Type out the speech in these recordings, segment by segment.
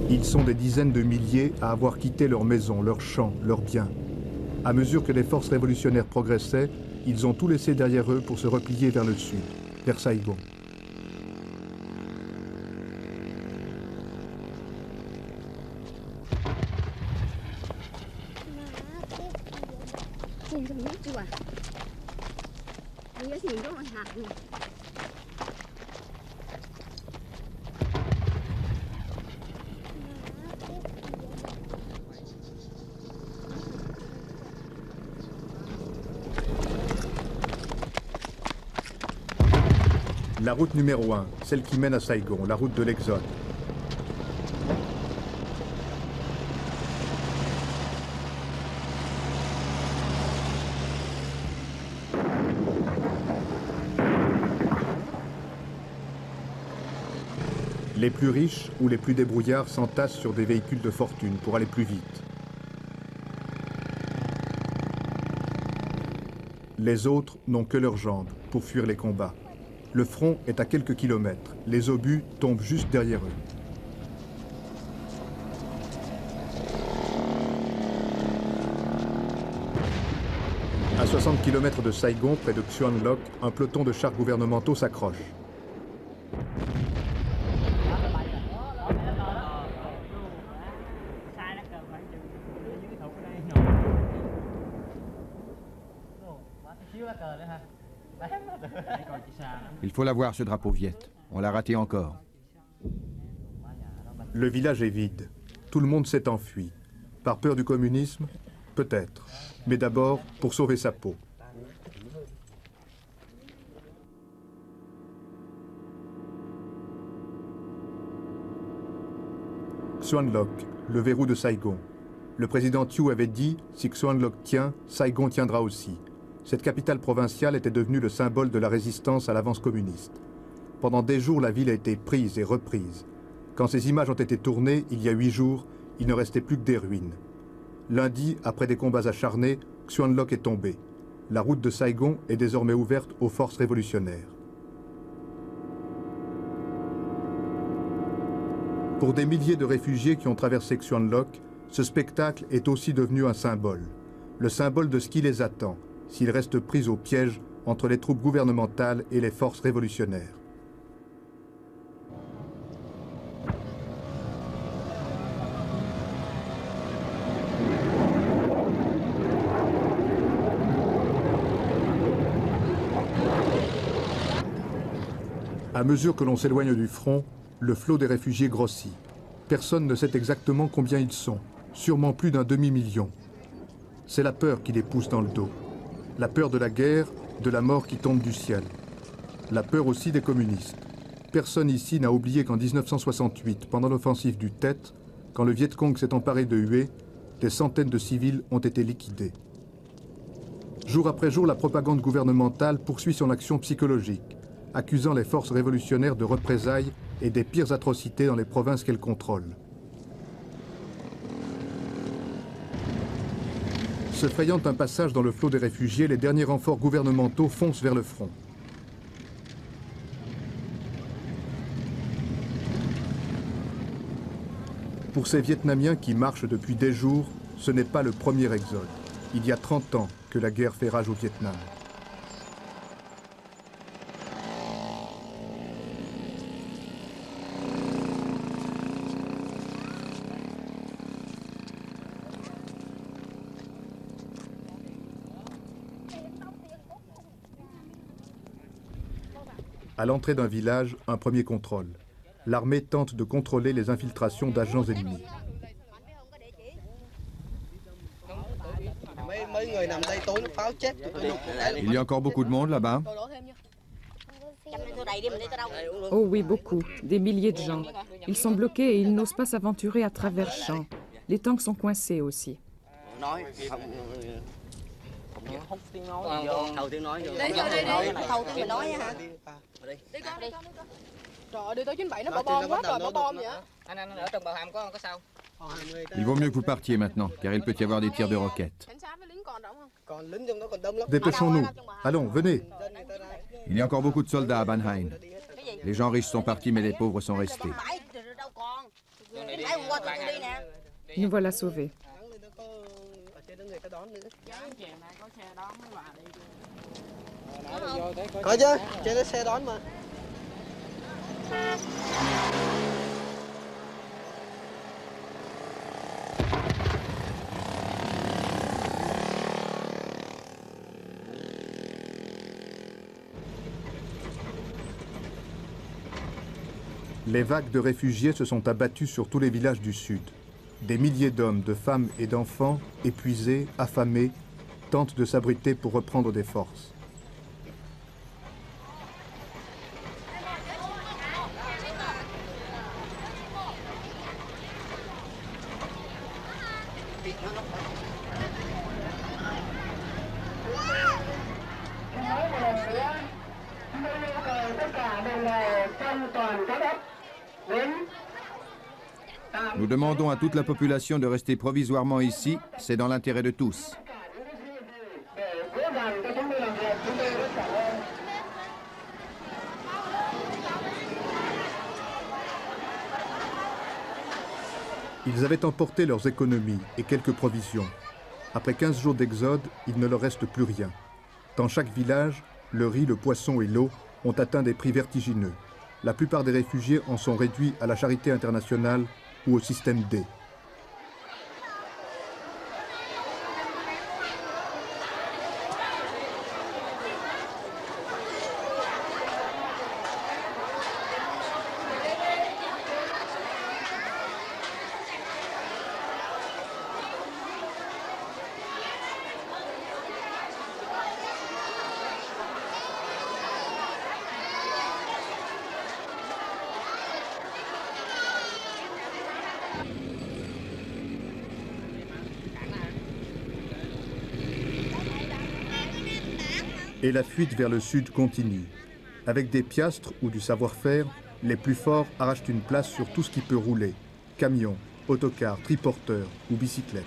Ils sont des dizaines de milliers à avoir quitté leurs maisons, leurs champs, leurs biens. À mesure que les forces révolutionnaires progressaient, ils ont tout laissé derrière eux pour se replier vers le sud, vers Saigon. La route numéro 1, celle qui mène à Saigon, la route de l'Exode. Les plus riches ou les plus débrouillards s'entassent sur des véhicules de fortune pour aller plus vite. Les autres n'ont que leurs jambes pour fuir les combats. Le front est à quelques kilomètres. Les obus tombent juste derrière eux. À 60 km de Saigon, près de Xuan Loc, un peloton de chars gouvernementaux s'accroche. Il faut l'avoir, ce drapeau Viet. On l'a raté encore. Le village est vide. Tout le monde s'est enfui. Par peur du communisme? Peut-être. Mais d'abord, pour sauver sa peau. Xuan Loc, le verrou de Saigon. Le président Thieu avait dit, si Xuan Loc tient, Saigon tiendra aussi. Cette capitale provinciale était devenue le symbole de la résistance à l'avance communiste. Pendant des jours, la ville a été prise et reprise. Quand ces images ont été tournées, il y a 8 jours, il ne restait plus que des ruines. Lundi, après des combats acharnés, Xuan Loc est tombé. La route de Saigon est désormais ouverte aux forces révolutionnaires. Pour des milliers de réfugiés qui ont traversé Xuan Loc, ce spectacle est aussi devenu un symbole. Le symbole de ce qui les attend, s'ils restent pris au piège entre les troupes gouvernementales et les forces révolutionnaires. À mesure que l'on s'éloigne du front, le flot des réfugiés grossit. Personne ne sait exactement combien ils sont, sûrement plus d'un demi-million. C'est la peur qui les pousse dans le dos. La peur de la guerre, de la mort qui tombe du ciel. La peur aussi des communistes. Personne ici n'a oublié qu'en 1968, pendant l'offensive du Tet, quand le Viet Cong s'est emparé de Hue, des centaines de civils ont été liquidés. Jour après jour, la propagande gouvernementale poursuit son action psychologique, accusant les forces révolutionnaires de représailles et des pires atrocités dans les provinces qu'elles contrôlent. Se frayant un passage dans le flot des réfugiés, les derniers renforts gouvernementaux foncent vers le front. Pour ces Vietnamiens qui marchent depuis des jours, ce n'est pas le premier exode. Il y a 30 ans que la guerre fait rage au Vietnam. À l'entrée d'un village, un premier contrôle. L'armée tente de contrôler les infiltrations d'agents ennemis. Il y a encore beaucoup de monde là-bas. Oh oui, beaucoup. Des milliers de gens. Ils sont bloqués et ils n'osent pas s'aventurer à travers champs. Les tanks sont coincés aussi. Il vaut mieux que vous partiez maintenant, car il peut y avoir des tirs de roquettes. Dépêchons-nous. Allons, venez. Il y a encore beaucoup de soldats à Banheim. Les gens riches sont partis, mais les pauvres sont restés. Nous voilà sauvés. Có chứ, trên cái xe đón mà. Les vagues de réfugiés se sont abattues sur tous les villages du sud. Des milliers d'hommes, de femmes et d'enfants, épuisés, affamés, tentent de s'abriter pour reprendre des forces. Nous demandons à toute la population de rester provisoirement ici. C'est dans l'intérêt de tous. Ils avaient emporté leurs économies et quelques provisions. Après 15 jours d'exode, il ne leur reste plus rien. Dans chaque village, le riz, le poisson et l'eau ont atteint des prix vertigineux. La plupart des réfugiés en sont réduits à la charité internationale ou au système D. Et la fuite vers le sud continue. Avec des piastres ou du savoir-faire, les plus forts arrachent une place sur tout ce qui peut rouler. Camions, autocars, triporteurs ou bicyclettes.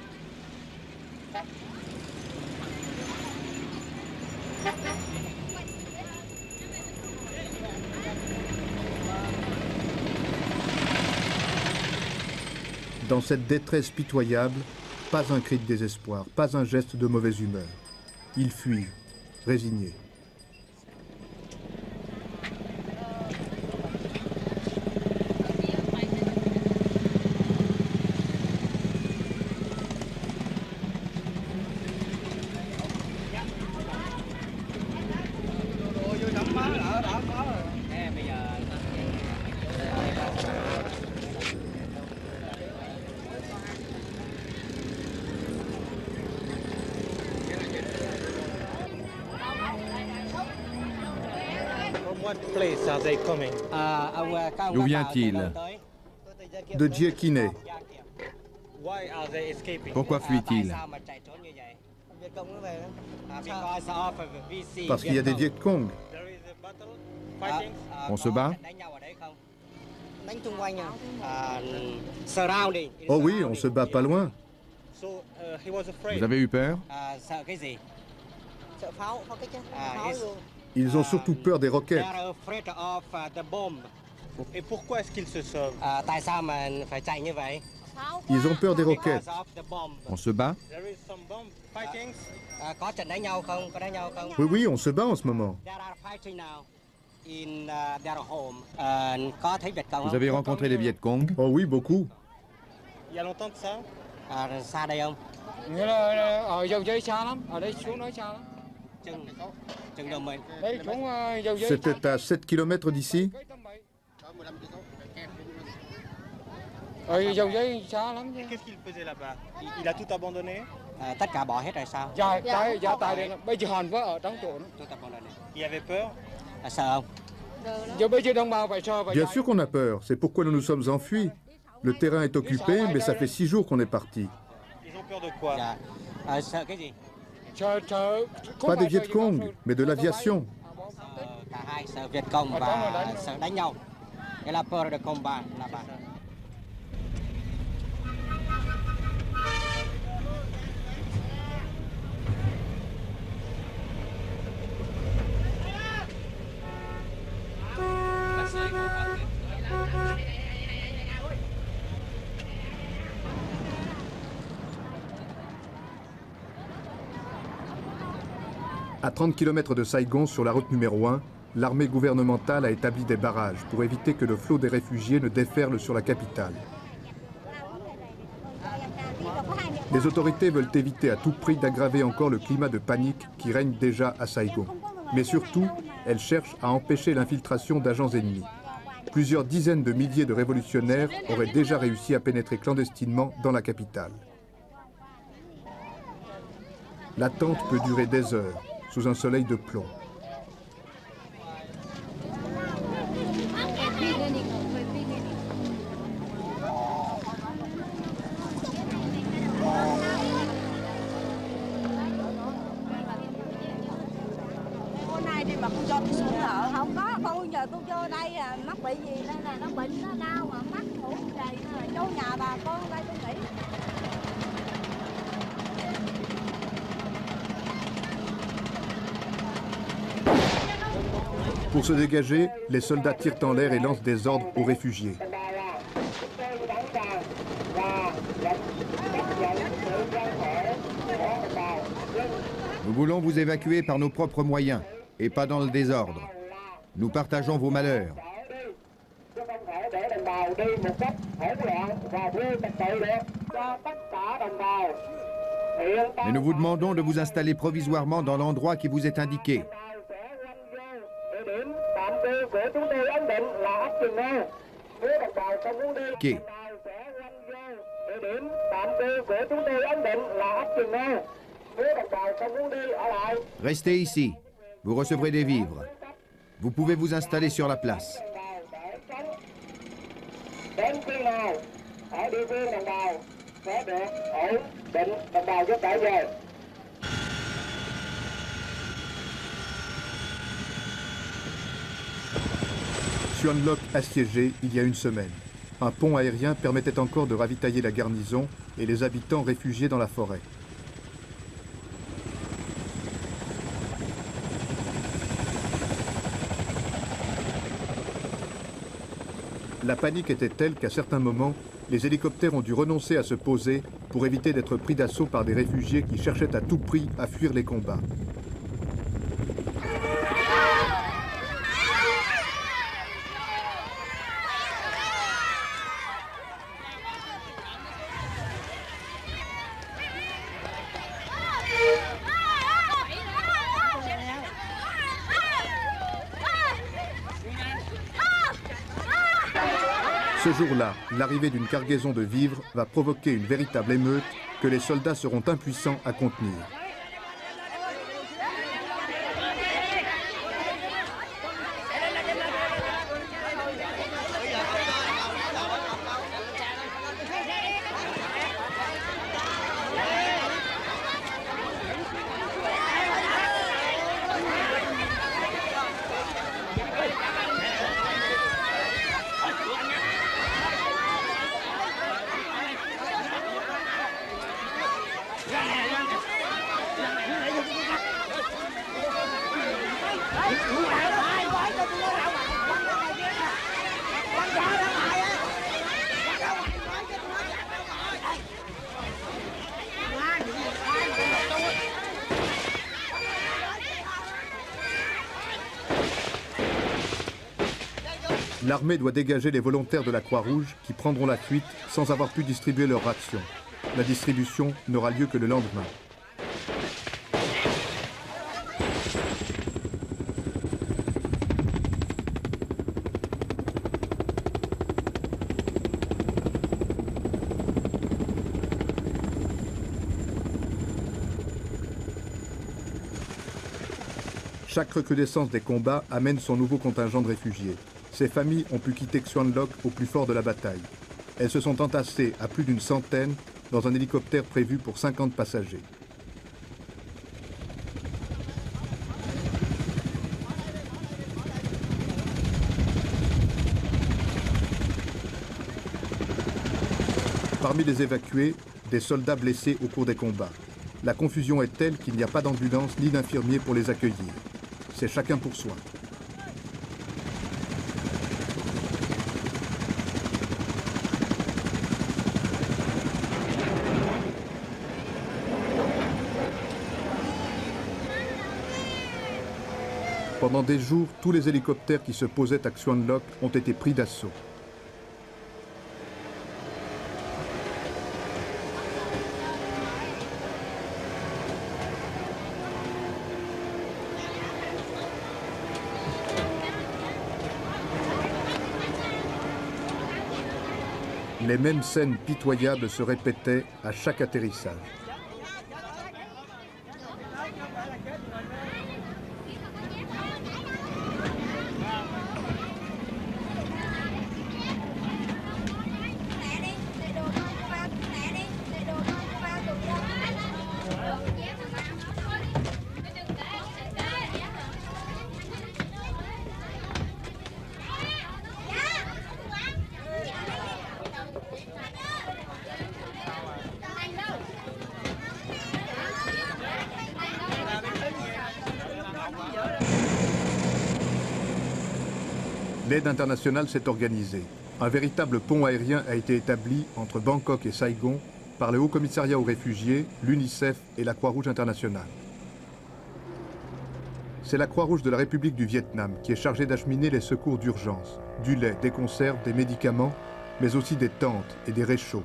Dans cette détresse pitoyable, pas un cri de désespoir, pas un geste de mauvaise humeur. Ils fuient, résignés. D'où vient-il? De Djekine. Pourquoi fuit-il? Parce qu'il y a des Viet Cong. On se bat? Đánh xung quanh à. Surrounding. Oh oui, on se bat pas loin. Vous avez eu peur? Sợ cái gì? Sợ pháo, pháo kích chứ. Pháo yes. rồi. Ils ont surtout peur des roquettes. They're afraid of the bomb. Et pourquoi est-ce qu'ils se sauvent? Tại sao mà phải chạy như vậy? Ils ont peur des roquettes. Because of the bomb. On se bat? There is some bomb fighting. Có trận đánh nhau không? Có đánh nhau không? Oui, oui, on se bat en ce moment. There are fighting now in their home. Có thấy Việt Cộng Vous không? avez rencontré les Viet Cong? Oh oui, beaucoup. Il y a longtemps de ça? Xa đây không? Nghĩa là ở dầu giấy xa lắm, ở đây xuống đó xa lắm. Chừng đầu mình. Đây xuống dầu giấy. C'était à 7 km d'ici. Ở dầu giấy xa lắm chứ. Qu'est-ce qu'il faisait là-bas? Il a tout abandonné? Tất cả bỏ hết rồi sao? Dạ tại đây bây giờ hòn vỡ ở trong chỗ đó. Tôi tập bọn này. Il avait peur? Sợ không? Giờ bây giờ đồng bào phải sợ phải. Bien sûr qu'on a peur, c'est pourquoi nous nous sommes enfuis. Le terrain est occupé, mais ça fait 6 jours qu'on est parti. Ils ont peur de quoi? Dạ. Sợ cái gì? Sợ không Pas phải des Viet sợ Cong, gì mais de l'aviation. Cả hai sợ Việt Cộng và sợ đánh nhau. Cái là peur de combat là bạn. À 30 km de Saigon, sur la route numéro 1, l'armée gouvernementale a établi des barrages pour éviter que le flot des réfugiés ne déferle sur la capitale. Les autorités veulent éviter à tout prix d'aggraver encore le climat de panique qui règne déjà à Saigon. Mais surtout, elles cherchent à empêcher l'infiltration d'agents ennemis. Plusieurs dizaines de milliers de révolutionnaires auraient déjà réussi à pénétrer clandestinement dans la capitale. L'attente peut durer des heures, sous un soleil de plomb. Mà con cho tôi xuống thở không có, con giờ tôi vô đây mắc bị gì đây là nó bệnh nó đau mà mắc ngủ đầy vô nhà bà con đây tôi nghỉ. Pour se dégager, les soldats tirent en l'air et lancent des ordres aux réfugiés. Nous voulons vous évacuer par nos propres moyens, et pas dans le désordre. Nous partageons vos malheurs. Mais nous vous demandons de vous installer provisoirement dans l'endroit qui vous est indiqué. Ok. Restez ici. Vous recevrez des vivres. Vous pouvez vous installer sur la place. Xuan Loc assiégé il y a une semaine. Un pont aérien permettait encore de ravitailler la garnison et les habitants réfugiés dans la forêt. La panique était telle qu'à certains moments, les hélicoptères ont dû renoncer à se poser pour éviter d'être pris d'assaut par des réfugiés qui cherchaient à tout prix à fuir les combats. Ce jour-là, l'arrivée d'une cargaison de vivres va provoquer une véritable émeute que les soldats seront impuissants à contenir. L'armée doit dégager les volontaires de la Croix-Rouge qui prendront la fuite sans avoir pu distribuer leurs rations. La distribution n'aura lieu que le lendemain. Chaque recrudescence des combats amène son nouveau contingent de réfugiés. Ces familles ont pu quitter Xuan Loc au plus fort de la bataille. Elles se sont entassées à plus d'une centaine dans un hélicoptère prévu pour 50 passagers. Parmi les évacués, des soldats blessés au cours des combats. La confusion est telle qu'il n'y a pas d'ambulance ni d'infirmiers pour les accueillir. C'est chacun pour soi. Pendant des jours, tous les hélicoptères qui se posaient à Xuan Loc ont été pris d'assaut. Les mêmes scènes pitoyables se répétaient à chaque atterrissage. L'aide internationale s'est organisée. Un véritable pont aérien a été établi entre Bangkok et Saigon par le Haut Commissariat aux réfugiés, l'UNICEF et la Croix-Rouge internationale. C'est la Croix-Rouge de la République du Vietnam qui est chargée d'acheminer les secours d'urgence, du lait, des conserves, des médicaments, mais aussi des tentes et des réchauds.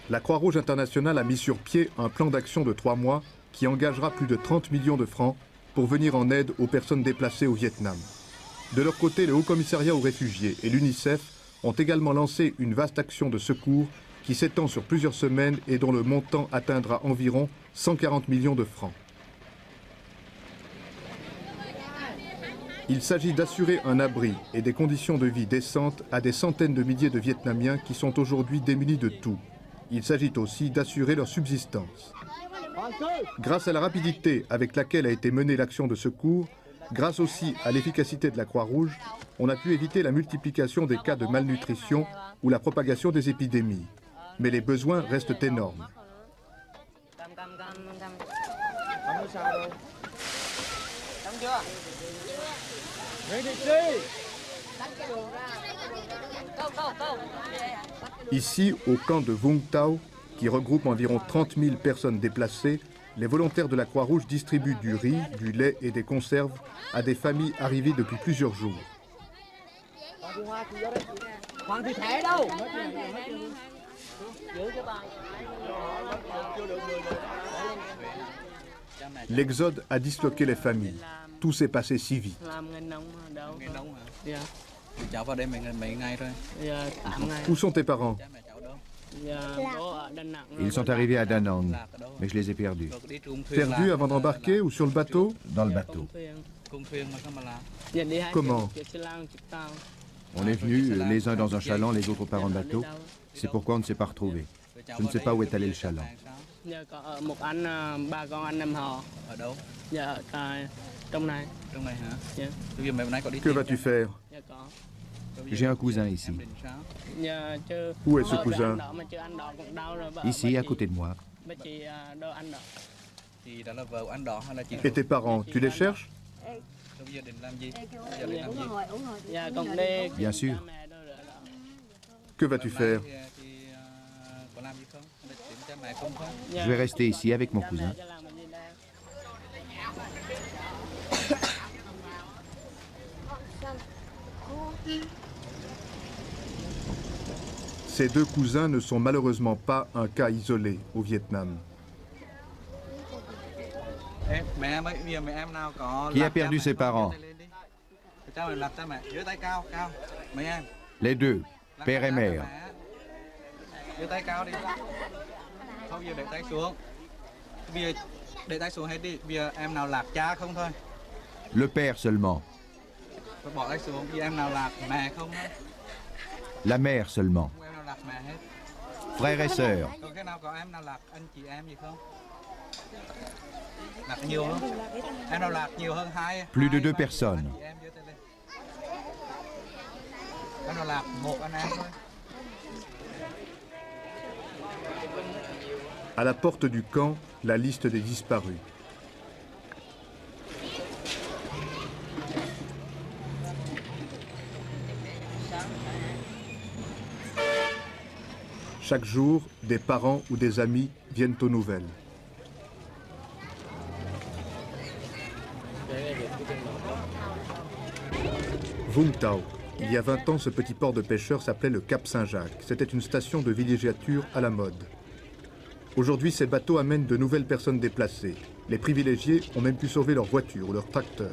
La Croix-Rouge internationale a mis sur pied un plan d'action de 3 mois qui engagera plus de 30 millions de francs pour venir en aide aux personnes déplacées au Vietnam. De leur côté, le Haut Commissariat aux réfugiés et l'UNICEF ont également lancé une vaste action de secours qui s'étend sur plusieurs semaines et dont le montant atteindra environ 140 millions de francs. Il s'agit d'assurer un abri et des conditions de vie décentes à des centaines de milliers de Vietnamiens qui sont aujourd'hui démunis de tout. Il s'agit aussi d'assurer leur subsistance. Grâce à la rapidité avec laquelle a été menée l'action de secours, grâce aussi à l'efficacité de la Croix-Rouge, on a pu éviter la multiplication des cas de malnutrition ou la propagation des épidémies. Mais les besoins restent énormes. Ici, au camp de Vung Tau, qui regroupe environ 30 000 personnes déplacées, les volontaires de la Croix-Rouge distribuent du riz, du lait et des conserves à des familles arrivées depuis plusieurs jours. L'exode a disloqué les familles. Tout s'est passé si vite. Où sont tes parents? Ils sont arrivés à Da Nang, mais je les ai perdus. Perdus avant d'embarquer ou sur le bateau? Dans le bateau. Comment? On est venus, les uns dans un chaland, les autres par un bateau. C'est pourquoi on ne s'est pas retrouvés. Je ne sais pas où est allé le chaland. Que vas-tu faire? J'ai un cousin ici. Où est ce cousin? Ici, à côté de moi. Et tes parents, tu les cherches? Bien sûr. Que vas-tu faire? Je vais rester ici avec mon cousin. Ces deux cousins ne sont malheureusement pas un cas isolé au Vietnam. Qui a perdu ses parents? Les deux, père et mère. Le père seulement. La mère seulement. Frères et sœurs. Plus de 2 personnes. À la porte du camp, la liste des disparus. Chaque jour, des parents ou des amis viennent aux nouvelles. Vung Tau. Il y a 20 ans, ce petit port de pêcheurs s'appelait le Cap Saint-Jacques. C'était une station de villégiature à la mode. Aujourd'hui, ces bateaux amènent de nouvelles personnes déplacées. Les privilégiés ont même pu sauver leur voiture ou leur tracteur.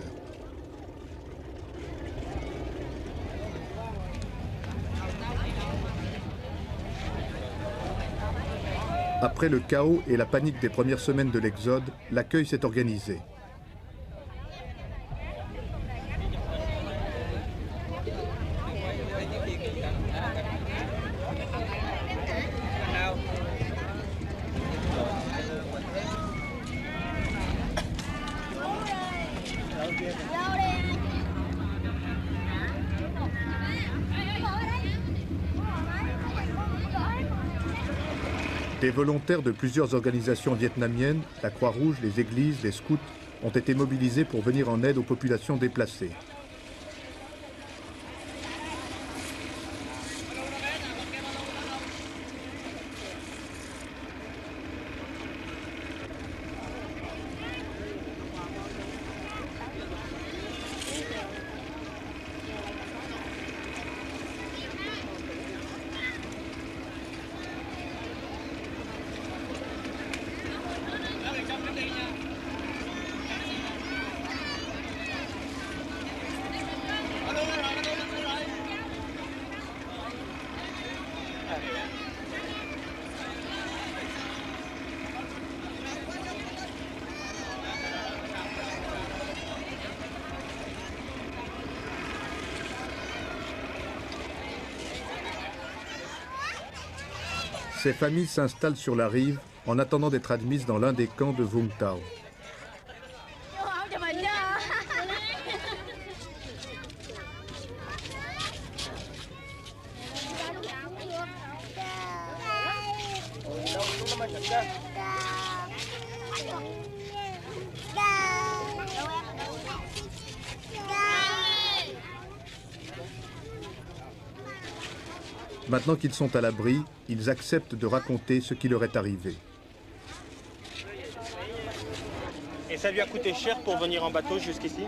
Après le chaos et la panique des premières semaines de l'Exode, l'accueil s'est organisé. Des volontaires de plusieurs organisations vietnamiennes, la Croix-Rouge, les églises, les scouts, ont été mobilisés pour venir en aide aux populations déplacées. Ces familles s'installent sur la rive en attendant d'être admises dans l'un des camps de Vung Tau. Maintenant qu'ils sont à l'abri, ils acceptent de raconter ce qui leur est arrivé. Et ça lui a coûté cher pour venir en bateau jusqu'ici?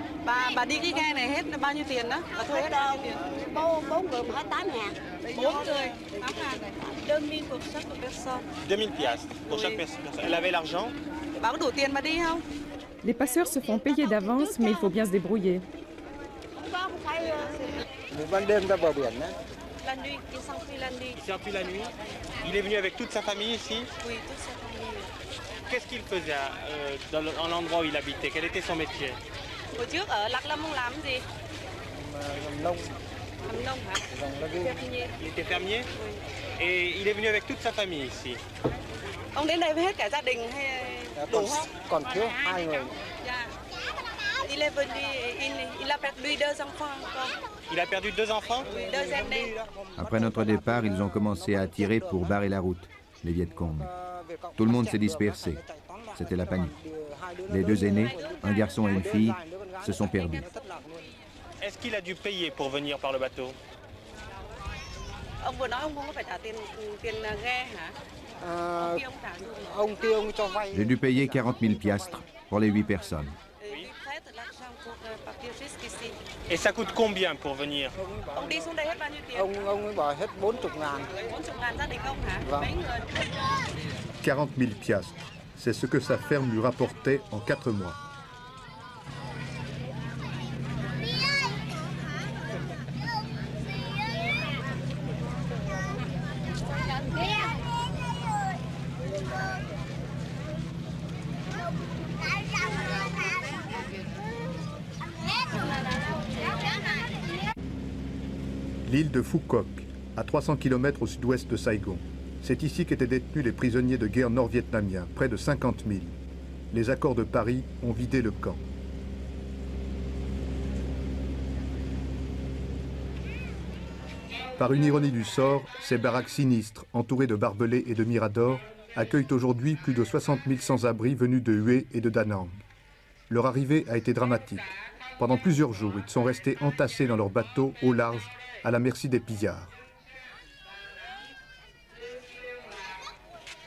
Bà đi cái ghe này hết bao nhiêu tiền đó? Bà thuê bao nhiêu tiền? Bốn người 28.000. 4 người 8.000. 2000 pour chaque personne. 2000 piastres pour chaque personne. Elle avait l'argent? Bà có đủ tiền mà đi không? Les passeurs se font payer d'avance, mais il faut bien se débrouiller. Không phải Ban đêm ra bờ biển đấy. la nuit, il s'enfuit la nuit. Il s'enfuit la nuit. Il est venu avec toute sa famille ici? Oui, toute sa famille. Qu'est-ce qu'il faisait en l'endroit où il habitait? Quel était son métier? Hồi trước ở Lạc Lâm ông làm gì? Làm nông. Làm nông hả? Fermier. Il était fermier? Et il est venu avec toute sa famille ici? Ông đến đây với hết cả gia đình hay đủ không? Còn thiếu 2 người. Dạ. Il est venu, il a perdu 2 enfants encore. Il a perdu 2 enfants? Oui, 2 aînés. Après notre départ, ils ont commencé à tirer pour barrer la route, les Viet Cong. Tout le monde s'est dispersé. C'était la panique. Les 2 aînés, un garçon et une fille, se sont perdus. Est-ce qu'il a dû payer pour venir par le bateau? Ông vừa nói ông không có phải trả tiền ghe hả? Ông kia ông trả luôn. Ông kia ông cho vay. J'ai dû payer 40 000 piastres pour les 8 personnes. Il prête l'argent pour partir jusqu'ici. Et ça coûte combien pour venir? Ông đi xuống đây hết bao nhiêu tiền? Ông ấy bảo hết 40.000. 40.000 gia đình ông hả? Vâng. Mấy người? 40 000 piastres. C'est ce que sa ferme lui rapportait en 4 mois. L'île de Phu Quoc, à 300 km au sud-ouest de Saigon. C'est ici qu'étaient détenus les prisonniers de guerre nord-vietnamiens, près de 50 000. Les accords de Paris ont vidé le camp. Par une ironie du sort, ces baraques sinistres, entourées de barbelés et de miradors, accueillent aujourd'hui plus de 60 000 sans-abri venus de Hue et de Da Nang. Leur arrivée a été dramatique. Pendant plusieurs jours, ils sont restés entassés dans leurs bateaux au large, à la merci des pillards.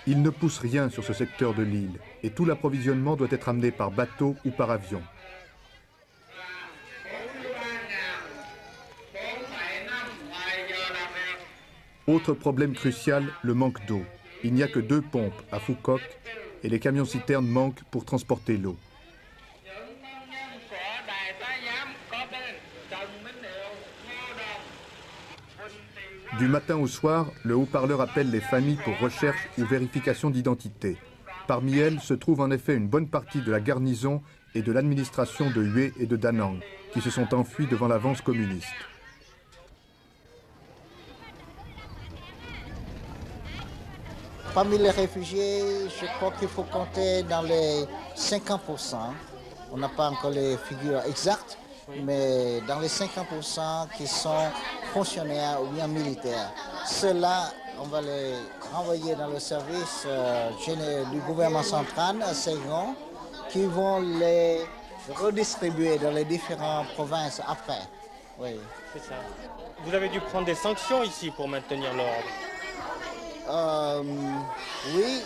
Il ne pousse rien sur ce secteur de l'île et tout l'approvisionnement doit être amené par bateau ou par avion. Autre problème crucial, le manque d'eau. Il n'y a que 2 pompes à Phu Quoc et les camions-citernes manquent pour transporter l'eau. Du matin au soir, le haut-parleur appelle les familles pour recherche ou vérification d'identité. Parmi elles se trouve en effet une bonne partie de la garnison et de l'administration de Hue et de Da Nang, qui se sont enfuis devant l'avance communiste. Parmi les réfugiés, je crois qu'il faut compter dans les 50%. On n'a pas encore les figures exactes, mais dans les 50% qui sont fonctionnaires ou bien militaires. Ceux-là, on va les renvoyer dans le service du gouvernement central à Saigon, qui vont les redistribuer dans les différentes provinces après. Oui. C'est ça. Vous avez dû prendre des sanctions ici pour maintenir l'ordre. Oui,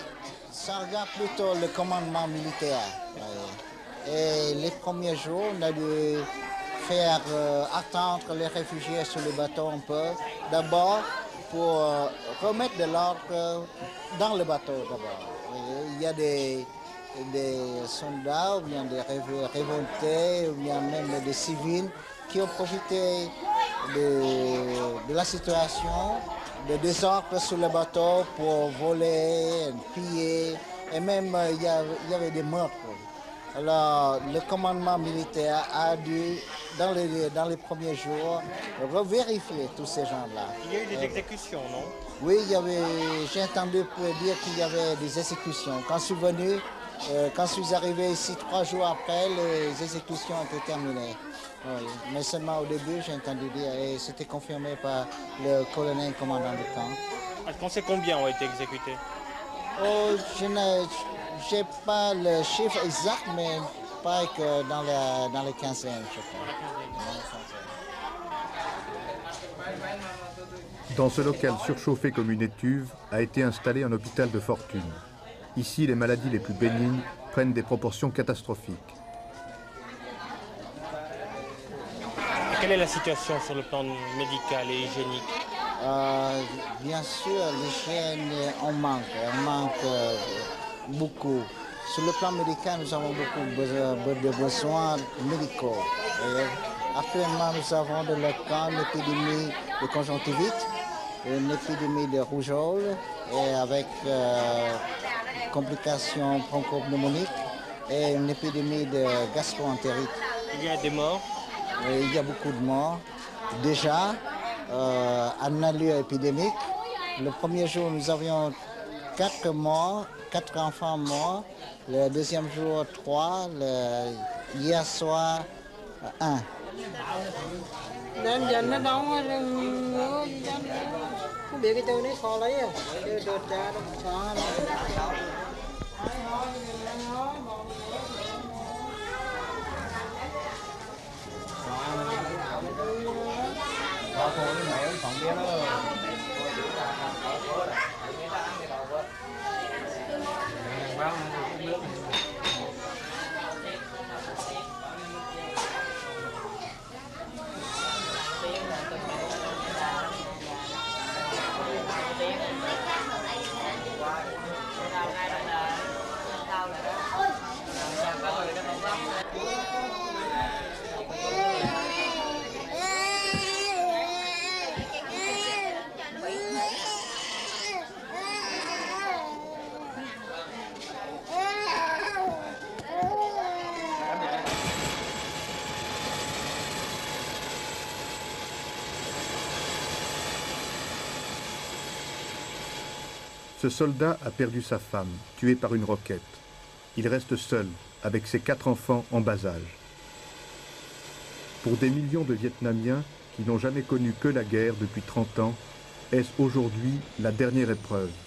ça regarde plutôt le commandement militaire. Oui. Et les premiers jours, on a dû faire attendre les réfugiés sur les bateaux un peu. D'abord, pour remettre de l'ordre dans le bateau d'abord. Il y a des soldats, ou bien des révoltés, ou bien même des civils qui ont profité de la situation, de désordre sur le bateau pour voler, piller, et même il y avait des meurtres. Alors le commandement militaire a dû, dans les premiers jours, revérifier tous ces gens-là. Il y a eu des exécutions, non? Oui, j'ai entendu dire qu'il y avait des exécutions. Quand je suis venu, quand je suis arrivé ici 3 jours après, les exécutions ont été terminées. Oui, mais seulement au début, j'ai entendu dire, et c'était confirmé par le colonel commandant du camp. Est-ce qu'on sait combien ont été exécutés? Oh, je n'ai pas le chiffre exact, mais pas que dans les quinzaines, je crois. Dans ce local surchauffé comme une étuve, a été installé un hôpital de fortune. Ici, les maladies les plus bénignes prennent des proportions catastrophiques. Quelle est la situation sur le plan médical et hygiénique? Bien sûr, l'hygiène, on manque beaucoup. Sur le plan médical, nous avons beaucoup de besoins médicaux. Et actuellement, nous avons dans le camp une épidémie de conjonctivite, une épidémie de rougeole, et avec complications bronchopneumoniques, et une épidémie de gastro-entérite. Il y a des morts? Il y a beaucoup de morts. Déjà, en allure épidémique, le premier jour, nous avions 4 morts, 4 enfants morts. Le deuxième jour, 3. Hier soir, 1. Ce soldat a perdu sa femme, tuée par une roquette. Il reste seul, avec ses 4 enfants en bas âge. Pour des millions de Vietnamiens, qui n'ont jamais connu que la guerre depuis 30 ans, est-ce aujourd'hui la dernière épreuve?